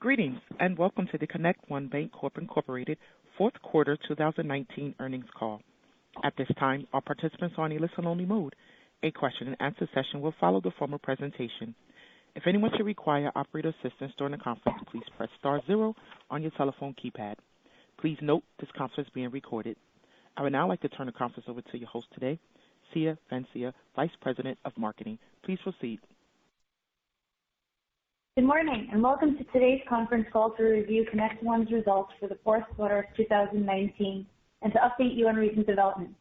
Greetings and welcome to the ConnectOne Bancorp Incorporated Fourth Quarter 2019 Earnings Call. At this time, all participants are on a listen-only mode. A question-and-answer session will follow the formal presentation. If anyone should require operator assistance during the conference, please press star zero on your telephone keypad. Please note this conference is being recorded. I would now like to turn the conference over to your host today, Sia Vencia, Vice President of Marketing. Please proceed. Good morning and welcome to today's conference call to review ConnectOne's results for the fourth quarter of 2019 and to update you on recent developments.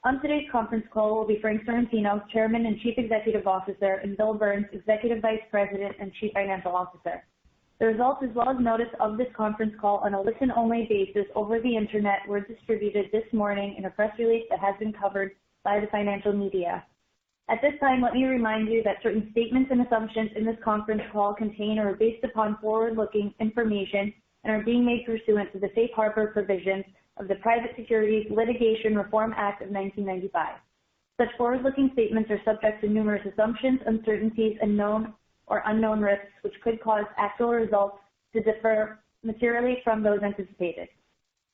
On today's conference call will be Frank Sorrentino, Chairman and Chief Executive Officer, and Bill Burns, Executive Vice President and Chief Financial Officer. The results as well as notice of this conference call on a listen-only basis over the Internet were distributed this morning in a press release that has been covered by the financial media. At this time, let me remind you that certain statements and assumptions in this conference call contain or are based upon forward-looking information and are being made pursuant to the Safe Harbor provisions of the Private Securities Litigation Reform Act of 1995. Such forward-looking statements are subject to numerous assumptions, uncertainties, and known or unknown risks which could cause actual results to differ materially from those anticipated.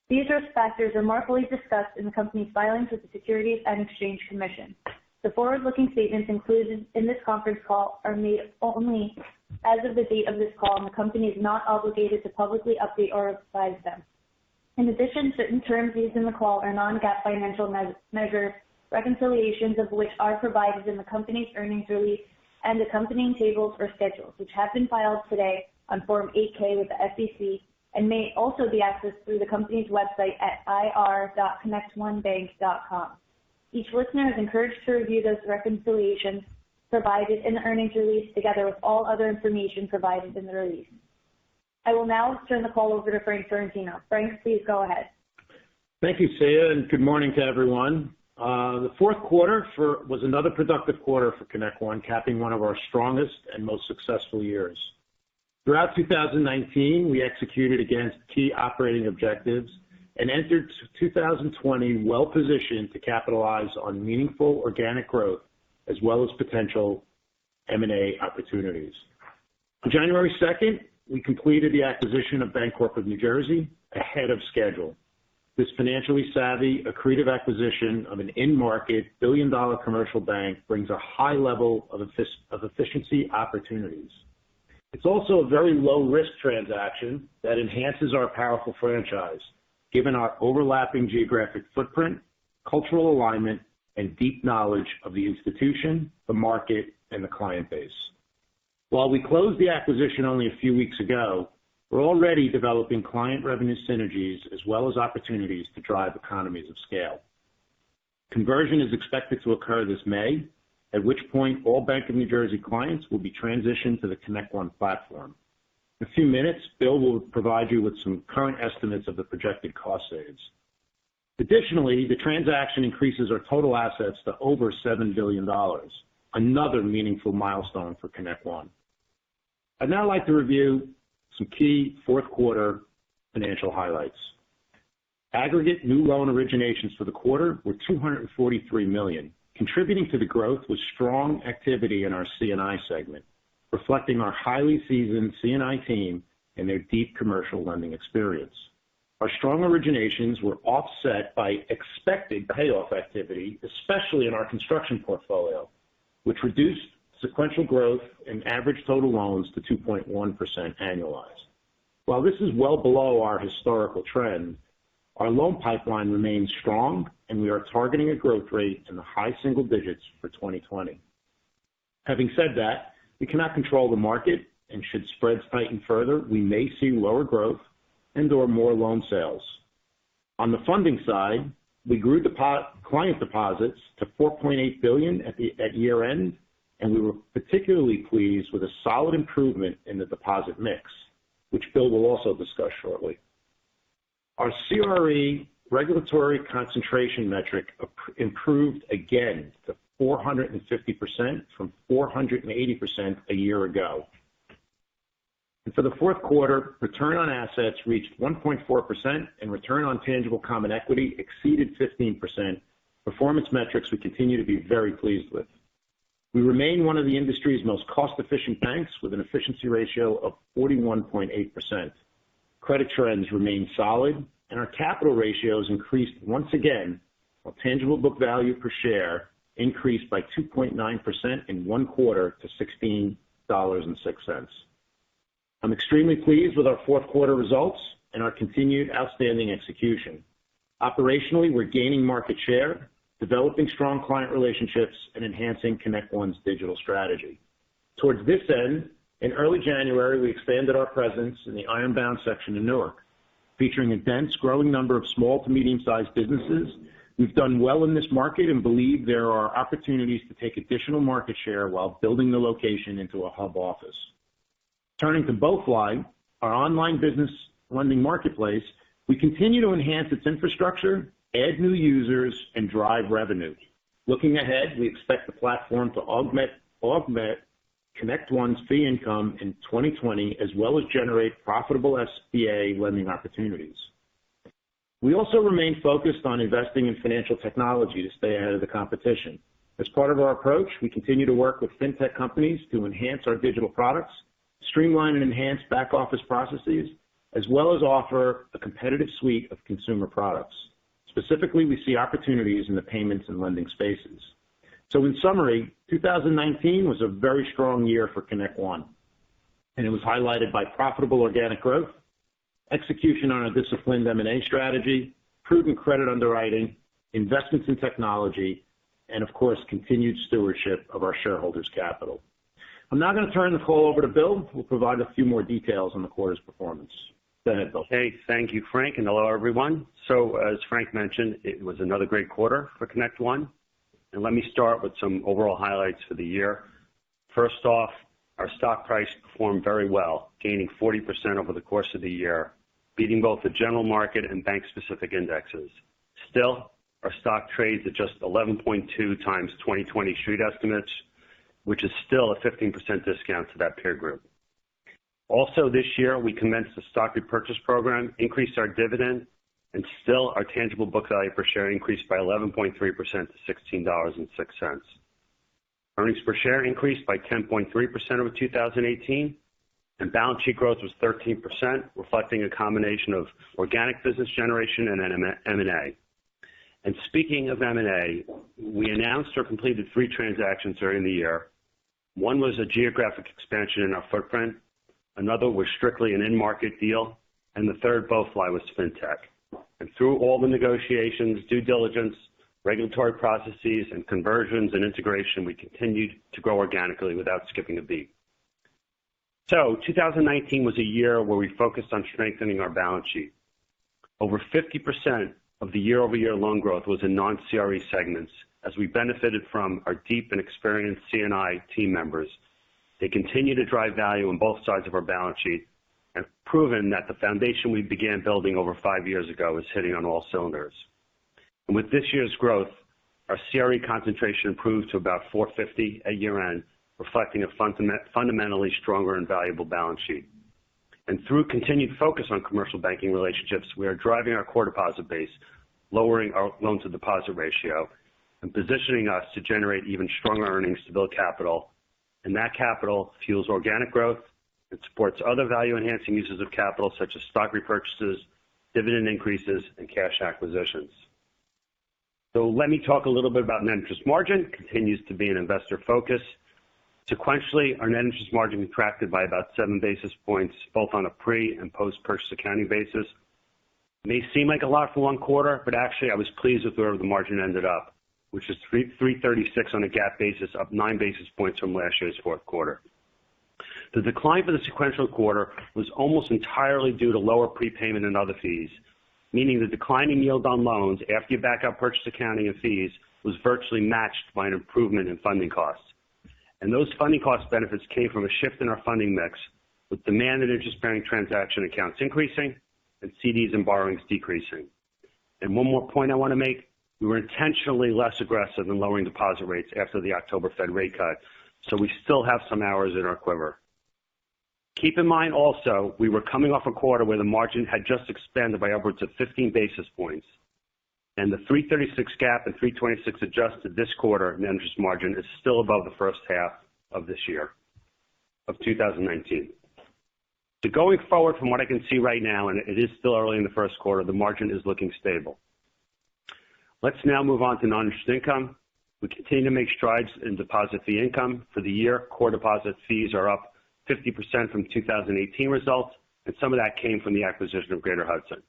These risk factors are more fully discussed in the company's filings with the Securities and Exchange Commission. The forward-looking statements included in this conference call are made only as of the date of this call, and the company is not obligated to publicly update or revise them. In addition, certain terms used in the call are non-GAAP financial measures, reconciliations of which are provided in the company's earnings release and accompanying tables or schedules, which have been filed today on Form 8-K with the SEC and may also be accessed through the company's website at ir.connectonebank.com. Each listener is encouraged to review those reconciliations provided in the earnings release together with all other information provided in the release. I will now turn the call over to Frank Sorrentino. Frank, please go ahead. Thank you, Sia, and good morning to everyone. The fourth quarter was another productive quarter for ConnectOne, capping one of our strongest and most successful years. Throughout 2019, we executed against key operating objectives and entered 2020 well-positioned to capitalize on meaningful organic growth as well as potential M&A opportunities. On January 2nd, we completed the acquisition of Bancorp of New Jersey ahead of schedule. This financially savvy, accretive acquisition of an in-market billion-dollar commercial bank brings a high level of efficiency opportunities. It's also a very low-risk transaction that enhances our powerful franchise, given our overlapping geographic footprint, cultural alignment, and deep knowledge of the institution, the market, and the client base. While we closed the acquisition only a few weeks ago, we're already developing client revenue synergies as well as opportunities to drive economies of scale. Conversion is expected to occur this May, at which point all Bank of New Jersey clients will be transitioned to the ConnectOne platform. In a few minutes, Bill will provide you with some current estimates of the projected cost saves. Additionally, the transaction increases our total assets to over $7 billion, another meaningful milestone for ConnectOne. I'd now like to review some key fourth quarter financial highlights. Aggregate new loan originations for the quarter were $243 million. Contributing to the growth was strong activity in our C&I segment, reflecting our highly seasoned C&I team and their deep commercial lending experience. Our strong originations were offset by expected payoff activity, especially in our construction portfolio, which reduced sequential growth in average total loans to 2.1% annualized. While this is well below our historical trend, our loan pipeline remains strong, and we are targeting a growth rate in the high single digits for 2020. Having said that, we cannot control the market, and should spreads tighten further, we may see lower growth and/or more loan sales. On the funding side, we grew client deposits to $4.8 billion at year end, and we were particularly pleased with a solid improvement in the deposit mix, which Bill will also discuss shortly. Our CRE regulatory concentration metric improved again to 450% from 480% a year ago. And for the fourth quarter, return on assets reached 1.4% and return on tangible common equity exceeded 15%, performance metrics we continue to be very pleased with. We remain one of the industry's most cost-efficient banks with an efficiency ratio of 41.8%. Credit trends remain solid, and our capital ratios increased once again, while tangible book value per share increased by 2.9% in one quarter to $16.06. I'm extremely pleased with our fourth quarter results and our continued outstanding execution. Operationally, we're gaining market share, developing strong client relationships, and enhancing ConnectOne's digital strategy. Towards this end, in early January, we expanded our presence in the Ironbound section of Newark. Featuring a dense, growing number of small to medium-sized businesses, we've done well in this market and believe there are opportunities to take additional market share while building the location into a hub office. Turning to BoeFly, our online business lending marketplace, we continue to enhance its infrastructure, add new users, and drive revenue. Looking ahead, we expect the platform to augment ConnectOne's fee income in 2020, as well as generate profitable SBA lending opportunities. We also remain focused on investing in financial technology to stay ahead of the competition. As part of our approach, we continue to work with fintech companies to enhance our digital products, streamline and enhance back-office processes, as well as offer a competitive suite of consumer products. Specifically, we see opportunities in the payments and lending spaces. So in summary, 2019 was a very strong year for ConnectOne, and it was highlighted by profitable organic growth, execution on a disciplined M&A strategy, prudent credit underwriting, investments in technology, and of course, continued stewardship of our shareholders' capital. I'm now going to turn the call over to Bill, who will provide a few more details on the quarter's performance. Go ahead, Bill. Hey, thank you, Frank, and hello, everyone. So as Frank mentioned, it was another great quarter for ConnectOne. And let me start with some overall highlights for the year. First off, our stock price performed very well, gaining 40% over the course of the year, beating both the general market and bank-specific indexes. Still, our stock trades at just 11.2 times 2020 street estimates, which is still a 15% discount to that peer group. Also this year, we commenced a stock repurchase program, increased our dividend, and still our tangible book value per share increased by 11.3% to $16.06. Earnings per share increased by 10.3% over 2018, and balance sheet growth was 13%, reflecting a combination of organic business generation and M&A. And speaking of M&A, we announced or completed 3 transactions during the year. One was a geographic expansion in our footprint, another was strictly an in-market deal, and the third, BoeFly, was fintech. And through all the negotiations, due diligence, regulatory processes, and conversions and integration, we continued to grow organically without skipping a beat. So 2019 was a year where we focused on strengthening our balance sheet. Over 50% of the year-over-year loan growth was in non-CRE segments, as we benefited from our deep and experienced C&I team members. They continue to drive value on both sides of our balance sheet and proven that the foundation we began building over 5 years ago is hitting on all cylinders. And with this year's growth, our CRE concentration improved to about 450 at year-end, reflecting a fundamentally stronger and valuable balance sheet. And through continued focus on commercial banking relationships, we are driving our core deposit base, lowering our loan-to-deposit ratio, and positioning us to generate even stronger earnings to build capital. And that capital fuels organic growth and supports other value-enhancing uses of capital, such as stock repurchases, dividend increases, and cash acquisitions. So let me talk a little bit about net interest margin. It continues to be an investor focus. Sequentially, our net interest margin contracted by about 7 basis points, both on a pre- and post-purchase accounting basis. It may seem like a lot for one quarter, but actually I was pleased with where the margin ended up, which is 336 on a GAAP basis, up 9 basis points from last year's fourth quarter. The decline for the sequential quarter was almost entirely due to lower prepayment and other fees, meaning the declining yield on loans after you back out purchase accounting and fees was virtually matched by an improvement in funding costs. And those funding cost benefits came from a shift in our funding mix, with demand and interest-bearing transaction accounts increasing and CDs and borrowings decreasing. And one more point I want to make, we were intentionally less aggressive in lowering deposit rates after the October Fed rate cut, so we still have some hours in our quiver. Keep in mind also, we were coming off a quarter where the margin had just expanded by upwards of 15 basis points. And the 336 GAAP and 326 adjusted this quarter net interest margin is still above the first half of this year, of 2019. So going forward from what I can see right now, and it is still early in the first quarter, the margin is looking stable. Let's now move on to non-interest income. We continue to make strides in deposit fee income. For the year, core deposit fees are up 50% from 2018 results, and some of that came from the acquisition of Greater Hudson.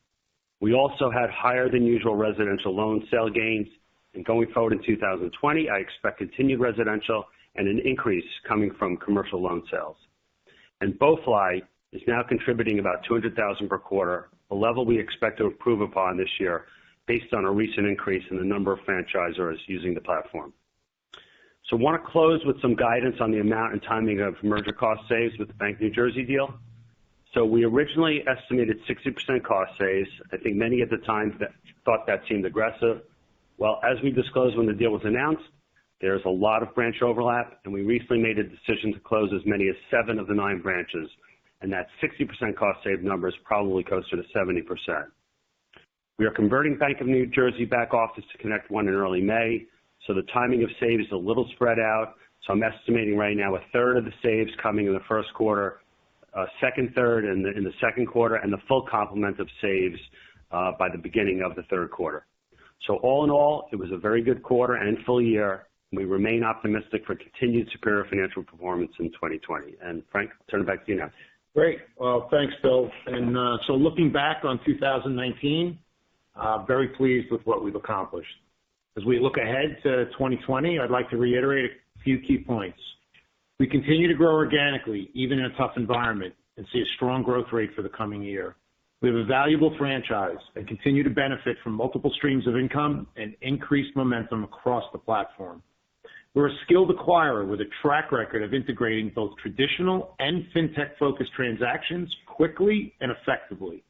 We also had higher than usual residential loan sale gains, and going forward in 2020, I expect continued residential and an increase coming from commercial loan sales. And BoeFly is now contributing about $200,000 per quarter, a level we expect to improve upon this year based on a recent increase in the number of franchisors using the platform. So I want to close with some guidance on the amount and timing of merger cost saves with the Bank of New Jersey deal. So we originally estimated 60% cost saves. I think many at the time thought that seemed aggressive. Well, as we disclosed when the deal was announced, there's a lot of branch overlap, and we recently made a decision to close as many as 7 of the 9 branches, and that 60% cost save number is probably closer to 70%. We are converting Bank of New Jersey back office to ConnectOne in early May, so the timing of saves is a little spread out. So I'm estimating right now 1/3 of the saves coming in the first quarter, second third in the second quarter, and the full complement of saves by the beginning of the third quarter. So all in all, it was a very good quarter and full year. We remain optimistic for continued superior financial performance in 2020. And Frank, I'll turn it back to you now. Great. Well, thanks, Bill. And so looking back on 2019, very pleased with what we've accomplished. As we look ahead to 2020, I'd like to reiterate a few key points. We continue to grow organically, even in a tough environment, and see a strong growth rate for the coming year. We have a valuable franchise and continue to benefit from multiple streams of income and increased momentum across the platform. We're a skilled acquirer with a track record of integrating both traditional and fintech-focused transactions quickly and effectively.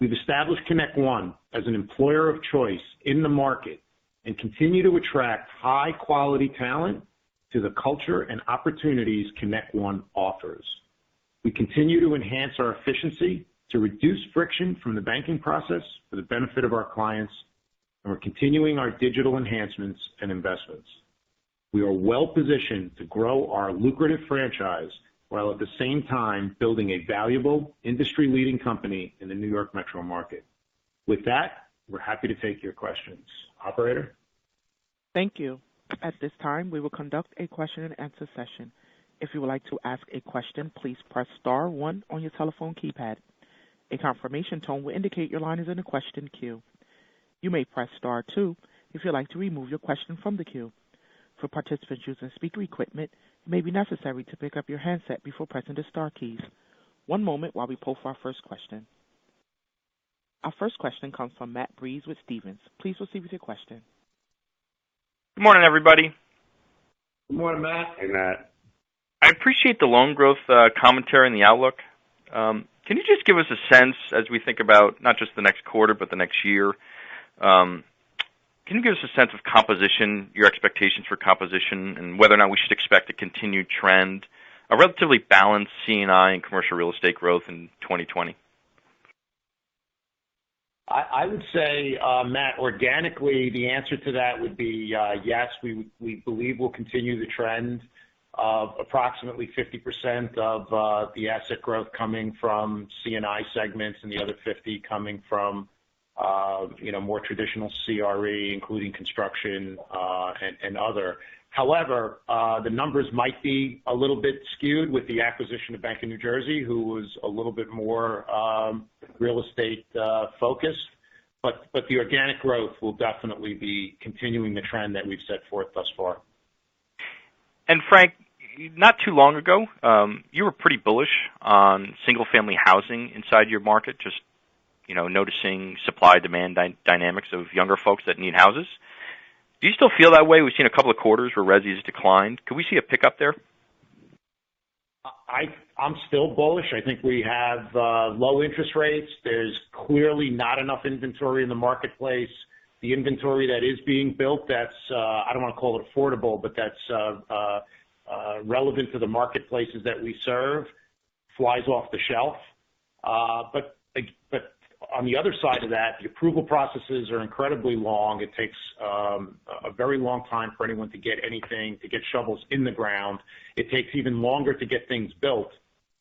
We've established ConnectOne as an employer of choice in the market and continue to attract high-quality talent to the culture and opportunities ConnectOne offers. We continue to enhance our efficiency to reduce friction from the banking process for the benefit of our clients, and we're continuing our digital enhancements and investments. We are well positioned to grow our lucrative franchise while at the same time building a valuable industry-leading company in the New York metro market. With that, we're happy to take your questions. Operator? Thank you. At this time, we will conduct a question-and-answer session. If you would like to ask a question, please press star 1 on your telephone keypad. A confirmation tone will indicate your line is in the question queue. You may press star 2 if you'd like to remove your question from the queue. For participants using speaker equipment, it may be necessary to pick up your handset before pressing the star keys. One moment while we poll for our first question. Our first question comes from Matt Breeze with Stephens. Please proceed with your question. Good morning, everybody. Good morning, Matt. Hey, Matt. I appreciate the loan growth commentary and the outlook. Can you just give us a sense as we think about not just the next quarter but the next year? Can you give us a sense of composition, your expectations for composition, and whether or not we should expect a continued trend, a relatively balanced C&I and commercial real estate growth in 2020? I would say, Matt, organically, the answer to that would be yes. We believe we'll continue the trend of approximately 50% of the asset growth coming from C&I segments and the other 50 coming from more traditional CRE, including construction and other. However, the numbers might be a little bit skewed with the acquisition of Bank of New Jersey, who was a little bit more real estate focused. But the organic growth will definitely be continuing the trend that we've set forth thus far. And Frank, not too long ago, you were pretty bullish on single-family housing inside your market, just noticing supply-demand dynamics of younger folks that need houses. Do you still feel that way? We've seen a couple of quarters where resi has declined. Could we see a pickup there? I'm still bullish. I think we have low interest rates. There's clearly not enough inventory in the marketplace. The inventory that is being built, that's I don't want to call it affordable, but that's relevant to the marketplaces that we serve, flies off the shelf. But on the other side of that, the approval processes are incredibly long. It takes a very long time for anyone to get anything, to get shovels in the ground. It takes even longer to get things built.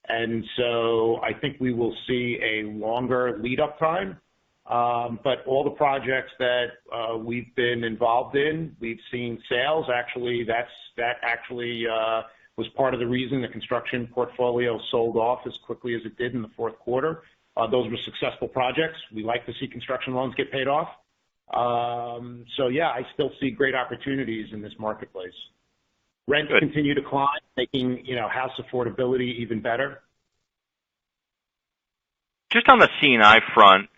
And so I think we will see a longer lead-up time. But all the projects that we've been involved in, we've seen sales. Actually, that actually was part of the reason the construction portfolio sold off as quickly as it did in the fourth quarter. Those were successful projects. We like to see construction loans get paid off. So, yeah, I still see great opportunities in this marketplace. Rents continue to climb, making house affordability even better. Just on the C&I front,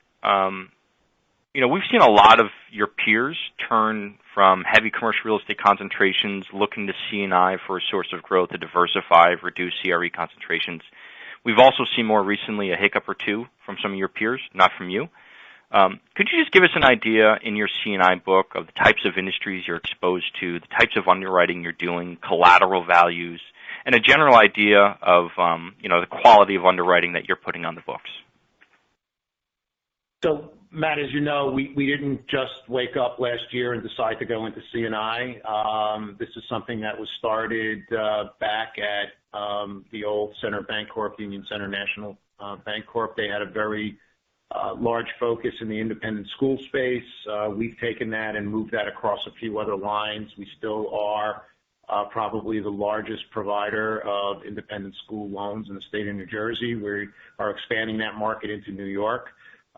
we've seen a lot of your peers turn from heavy commercial real estate concentrations looking to C&I for a source of growth to diversify, reduce CRE concentrations. We've also seen more recently a hiccup or two from some of your peers, not from you. Could you just give us an idea in your C&I book of the types of industries you're exposed to, the types of underwriting you're doing, collateral values, and a general idea of the quality of underwriting that you're putting on the books? So, Matt, as you know, we didn't just wake up last year and decide to go into C&I. This is something that was started back at the old Center Bancorp, Union Center National Bancorp. They had a very large focus in the independent school space. We've taken that and moved that across a few other lines. We still are probably the largest provider of independent school loans in the state of New Jersey. We are expanding that market into New York.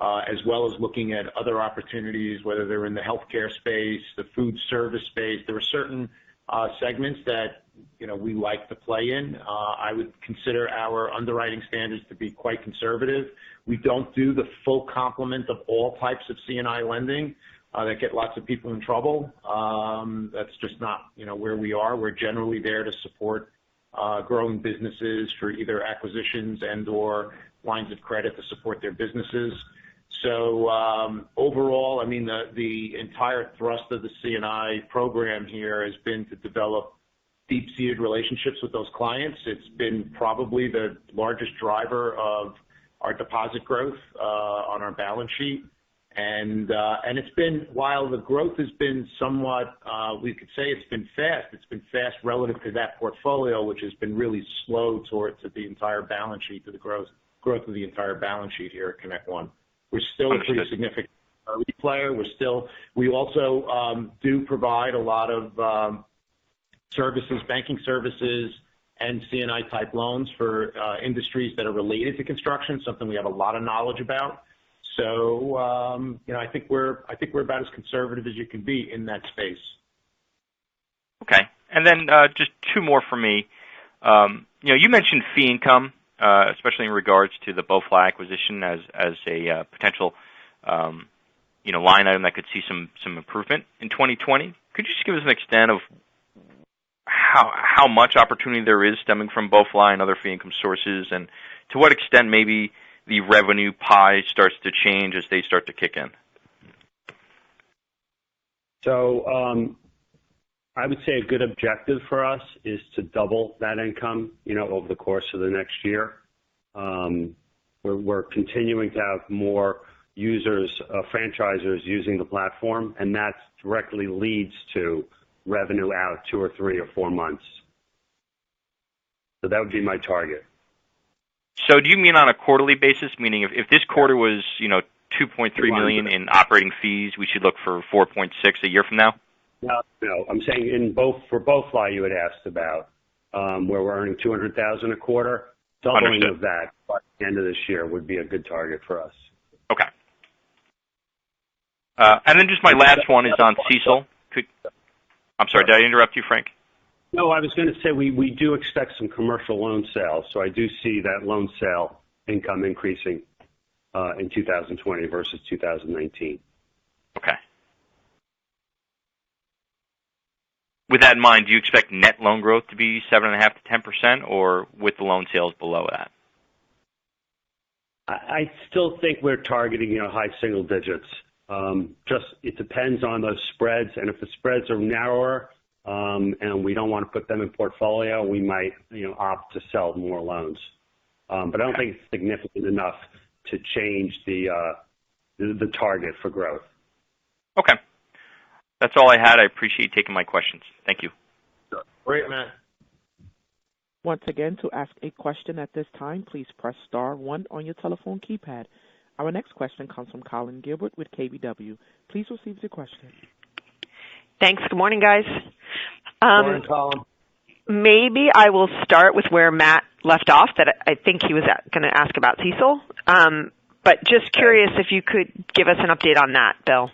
As well as looking at other opportunities, whether they're in the healthcare space, the food service space. There are certain segments that we like to play in. I would consider our underwriting standards to be quite conservative. We don't do the full complement of all types of C&I lending that get lots of people in trouble. That's just not where we are. We're generally there to support growing businesses for either acquisitions and or lines of credit to support their businesses. So overall, I mean, the entire thrust of the C&I program here has been to develop deep-seated relationships with those clients. It's been probably the largest driver of our deposit growth on our balance sheet. And it's been, while the growth has been somewhat, we could say it's been fast relative to that portfolio, which has been really slow towards the entire balance sheet, to the growth of the entire balance sheet here at ConnectOne. We're still a pretty significant player. We also do provide a lot of services, banking services, and C&I type loans for industries that are related to construction, something we have a lot of knowledge about. So, I think we're about as conservative as you can be in that space. Okay, and then just two more for me. You mentioned fee income. Especially in regards to the BoFly acquisition as a potential, line item that could see some improvement in 2020. Could you just give us an extent of how much opportunity there is stemming from BoFly and other fee income sources, and to what extent maybe the revenue pie starts to change as they start to kick in? So I would say a good objective for us is to double that income, over the course of the next year. We're continuing to have more users, franchisers using the platform, and that directly leads to revenue out 2 or 3 or 4 months. So that would be my target. So do you mean on a quarterly basis, meaning if this quarter was, $2.3 million in operating fees, we should look for 4.6 a year from now? No. I'm saying for BoFly you had asked about, where we're earning $200,000 a quarter. Doubling Understood. of that by the end of this year would be a good target for us. Okay. And then just my last one is on CECL. I'm sorry, did I interrupt you, Frank? No, I was going to say we do expect some commercial loan sales, so I do see that loan sale income increasing in 2020 versus 2019. Okay. With that in mind, do you expect net loan growth to be 7.5% to 10%, or with the loan sales below that? I still think we're targeting high single digits. Just it depends on those spreads, and if the spreads are narrower and we don't want to put them in portfolio, we might opt to sell more loans. But I don't think it's significant enough to change the the target for growth. Okay. That's all I had. I appreciate you taking my questions. Thank you. Great, Matt. Once again, to ask a question at this time, please press star 1 on your telephone keypad. Our next question comes from Colin Gilbert with KBW. Please receive your question. Thanks. Good morning, guys. Morning, Colin. Maybe I will start with where Matt left off, that I think he was going to ask about CECL. But just curious if you could give us an update on that, Bill.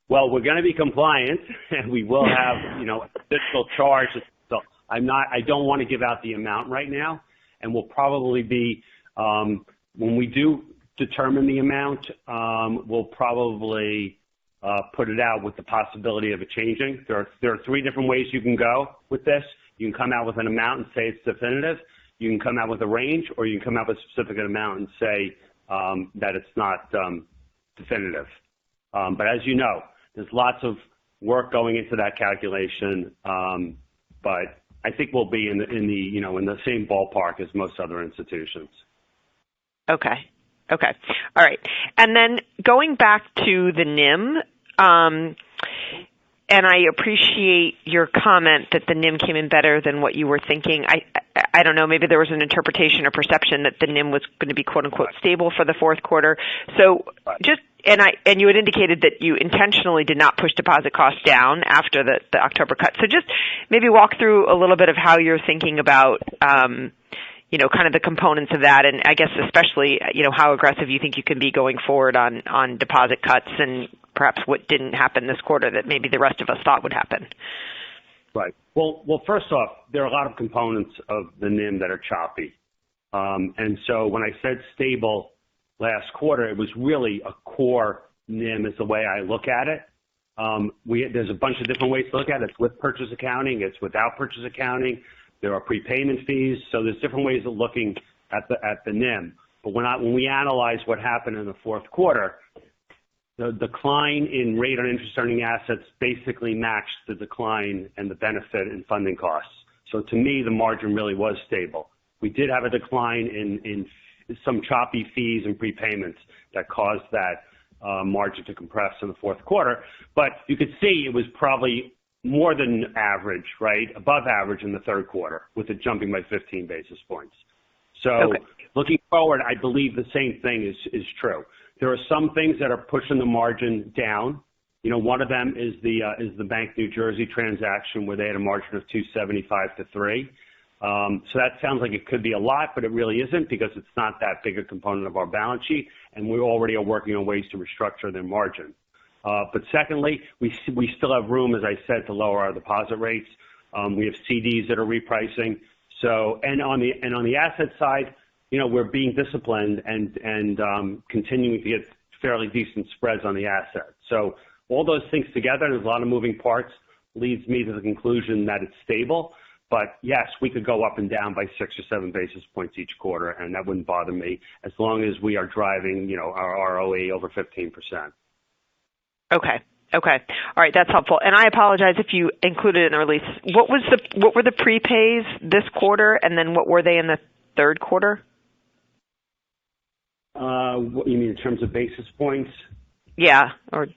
Well, we're going to be compliant, and we will have, a fiscal charge. So I don't want to give out the amount right now, and we'll probably be, when we do determine the amount, we'll probably put it out with the possibility of it changing. There are 3 different ways you can go with this. You can come out with an amount and say it's definitive. You can come out with a range, or you can come out with a specific amount and say that it's not definitive. But as you know, there's lots of work going into that calculation. But I think we'll be in the same ballpark as most other institutions. Okay. All right. And then going back to the NIM, and I appreciate your comment that the NIM came in better than what you were thinking. I don't know, maybe there was an interpretation or perception that the NIM was going to be quote unquote stable for the fourth quarter. So and you had indicated that you intentionally did not push deposit costs down after the October cut. So just maybe walk through a little bit of how you're thinking about kind of the components of that, and I guess especially, how aggressive you think you can be going forward on deposit cuts, and perhaps what didn't happen this quarter that maybe the rest of us thought would happen. Right. Well, first off, there are a lot of components of the NIM that are choppy. And so when I said stable last quarter, it was really a core NIM is the way I look at it. There's a bunch of different ways to look at it. It's with purchase accounting. It's without purchase accounting. There are prepayment fees. So there's different ways of looking at the NIM. But when we analyze what happened in the fourth quarter, the decline in rate on interest-earning assets basically matched the decline and the benefit in funding costs. So to me, the margin really was stable. We did have a decline in some choppy fees and prepayments that caused that margin to compress in the fourth quarter. But you could see it was probably more than average, right? Above average in the third quarter, with it jumping by 15 basis points. So Looking forward, I believe the same thing is true. There are some things that are pushing the margin down. One of them is the Bank New Jersey transaction where they had a margin of 275 to 3. So that sounds like it could be a lot, but it really isn't, because it's not that big a component of our balance sheet, and we already are working on ways to restructure their margin. But secondly, we still have room, as I said, to lower our deposit rates. We have CDs that are repricing. So and on the asset side, we're being disciplined and continuing to get fairly decent spreads on the assets. So all those things together, there's a lot of moving parts, leads me to the conclusion that it's stable. But yes, we could go up and down by 6 or 7 basis points each quarter, and that wouldn't bother me as long as we are driving, our ROE over 15%. Okay. All right, that's helpful. And I apologize if you included it in the release. What were the prepays this quarter, and then what were they in the third quarter? What you mean in terms of basis points? Yeah, or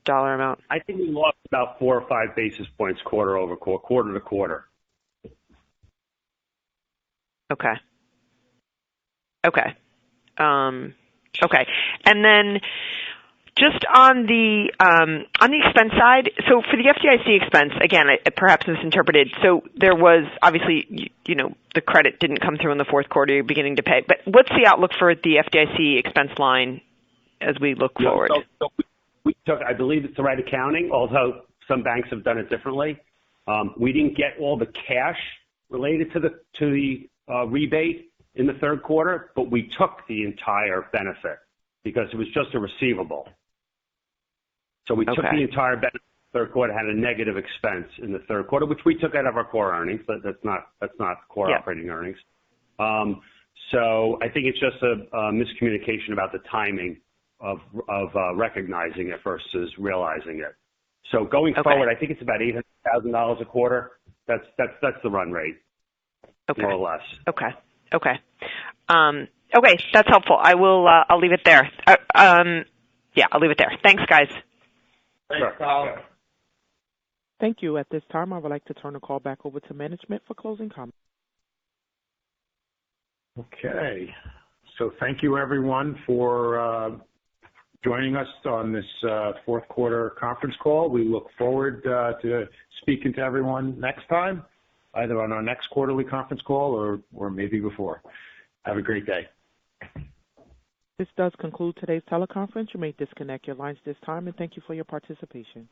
dollar amount. I think we lost about 4 or 5 basis points quarter to quarter. Okay. And then just on the expense side, so for the FDIC expense, again, I perhaps misinterpreted. So there was obviously, the credit didn't come through in the fourth quarter. You're beginning to pay, but what's the outlook for the FDIC expense line as we look forward? So we took, I believe it's the right accounting, although some banks have done it differently. We didn't get all the cash related to the rebate in the third quarter, but we took the entire benefit because it was just a receivable. So we took the entire benefit in the third quarter, had a negative expense in the third quarter, which we took out of our core earnings, but that's not core operating earnings. So I think it's just a miscommunication about the timing of recognizing it versus realizing it. So going forward, I think it's about $800,000 a quarter. That's the run rate, more or less. Okay. Okay, that's helpful. I'll leave it there. Yeah, I'll leave it there. Thanks, guys. Thanks, Colin. Thank you. At this time, I would like to turn the call back over to management for closing comments. Okay. So thank you, everyone, for joining us on this fourth quarter conference call. We look forward to speaking to everyone next time, either on our next quarterly conference call or maybe before. Have a great day. This does conclude today's teleconference. You may disconnect your lines this time, and thank you for your participation.